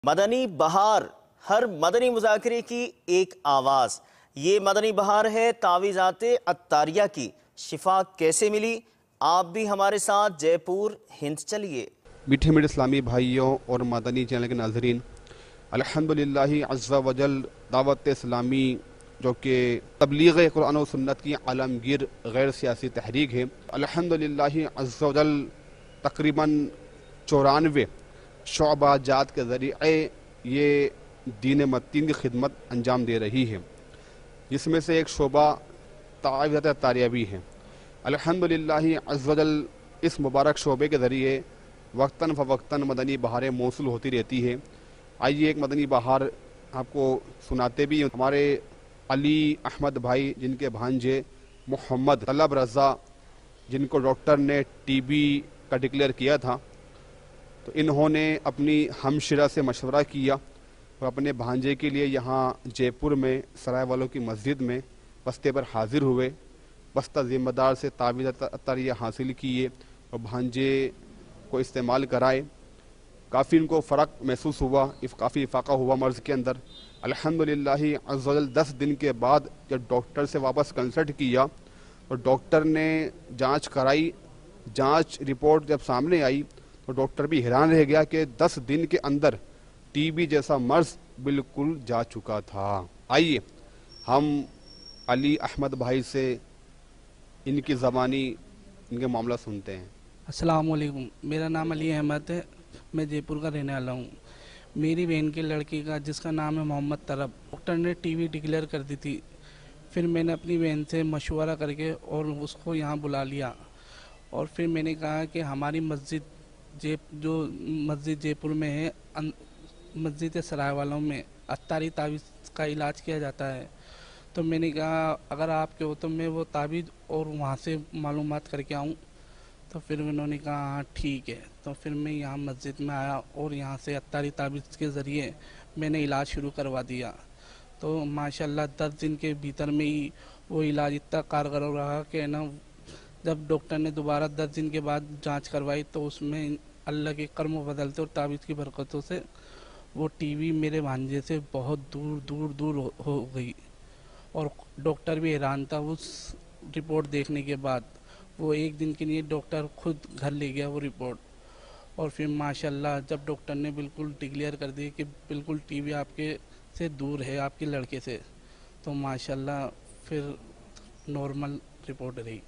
مدنی بہار، ہر مدنی مذاکرے کی ایک آواز۔ یہ مدنی بہار ہے تعویذات عطاریہ کی۔ شفا کیسے ملی؟ آپ بھی ہمارے ساتھ جے پور ہند چلیے۔ میٹھے میٹھے اسلامی بھائیوں اور مدنی چینل کے ناظرین، الحمدللہ عز و جل دعوت اسلامی جو کہ تبلیغ قرآن و سنت کی عالمگیر غیر سیاسی تحریک ہے، الحمدللہ عز و جل تقریباً 94 شعبہ جات کے ذریعے یہ دین متین کی خدمت انجام دے رہی ہے، جس میں سے ایک شعبہ تعویذات عطاریہ بھی ہے۔ الحمدللہ عز و جل اس مبارک شعبے کے ذریعے وقتاً فوقتاً مدنی بہاریں موصول ہوتی رہتی ہے۔ آئیے ایک مدنی بہار آپ کو سناتے بھی ہیں۔ ہمارے علی احمد بھائی، جن کے بھانجے محمد طلب رضا، جن کو ڈاکٹر نے ٹی بی کا ڈکلیئر کیا تھا، تو انہوں نے اپنی ہمشرہ سے مشورہ کیا اور اپنے بھانجے کے لیے یہاں جے پور میں سرائے والوں کی مسجد میں بستے پر حاضر ہوئے۔ بستہ ذمہ دار سے تعویذات عطاریہ حاصل کیے اور بھانجے کو استعمال کرائے۔ کافی ان کو فرق محسوس ہوا، کافی افاقہ ہوا مرض کے اندر۔ الحمدللہ عز و جل 10 دن کے بعد جب ڈاکٹر سے واپس کنسلٹ کیا اور ڈاکٹر نے جانچ کرائی، جانچ رپورٹ جب سامنے آئی تو ڈاکٹر بھی حیران رہ گیا کہ 10 دن کے اندر ٹی بی جیسا مرض بالکل جا چکا تھا۔ آئیے ہم علی احمد بھائی سے ان کی زبانی ان کے معاملہ سنتے ہیں۔ السلام علیکم، میرا نام علی احمد ہے، میں جے پور کا رہنے والا ہوں۔ میری بہن کے لڑکی کا، جس کا نام ہے محمد طلب، ڈاکٹر نے ٹی بی ڈکلیئر کر دی تھی۔ پھر میں نے اپنی بہن سے مشورہ کر کے اور اس کو یہاں بلا لیا، اور پھر میں نے کہا کہ ہماری مسجد جے پور میں ہے، مسجد سرائے والوں میں عطاری تعویذ کا علاج کیا جاتا ہے۔ تو میں نے کہا اگر آپ کے ہو تو میں وہ تعویذ اور وہاں سے معلومات کر کے آؤں۔ تو پھر انہوں نے کہا ہاں ٹھیک ہے۔ تو پھر میں یہاں مسجد میں آیا اور یہاں سے عطاری تعویذ کے ذریعے میں نے علاج شروع کروا دیا۔ تو ماشاءاللہ 10 دن کے بھیتر میں ہی وہ علاج اتنا کارگر رہا کہ جب ڈاکٹر نے دوبارہ 10 دن کے بعد جانچ کروائی تو اس میں اللہ کے کرم و بدلتے اور تعویذ کی برکتوں سے وہ ٹی وی میرے بھانجے سے بہت دور دور دور ہو گئی، اور ڈاکٹر بھی حیران تھا اس رپورٹ دیکھنے کے بعد۔ وہ ایک دن کے لیے ڈاکٹر خود گھر لے گیا وہ رپورٹ، اور پھر ماشاءاللہ جب ڈاکٹر نے بالکل ڈکلیئر کر دی کہ بالکل ٹی وی آپ کے سے دور ہے، آپ کے لڑکے سے، تو ماشاءاللہ پھر نارمل رپورٹ رہی۔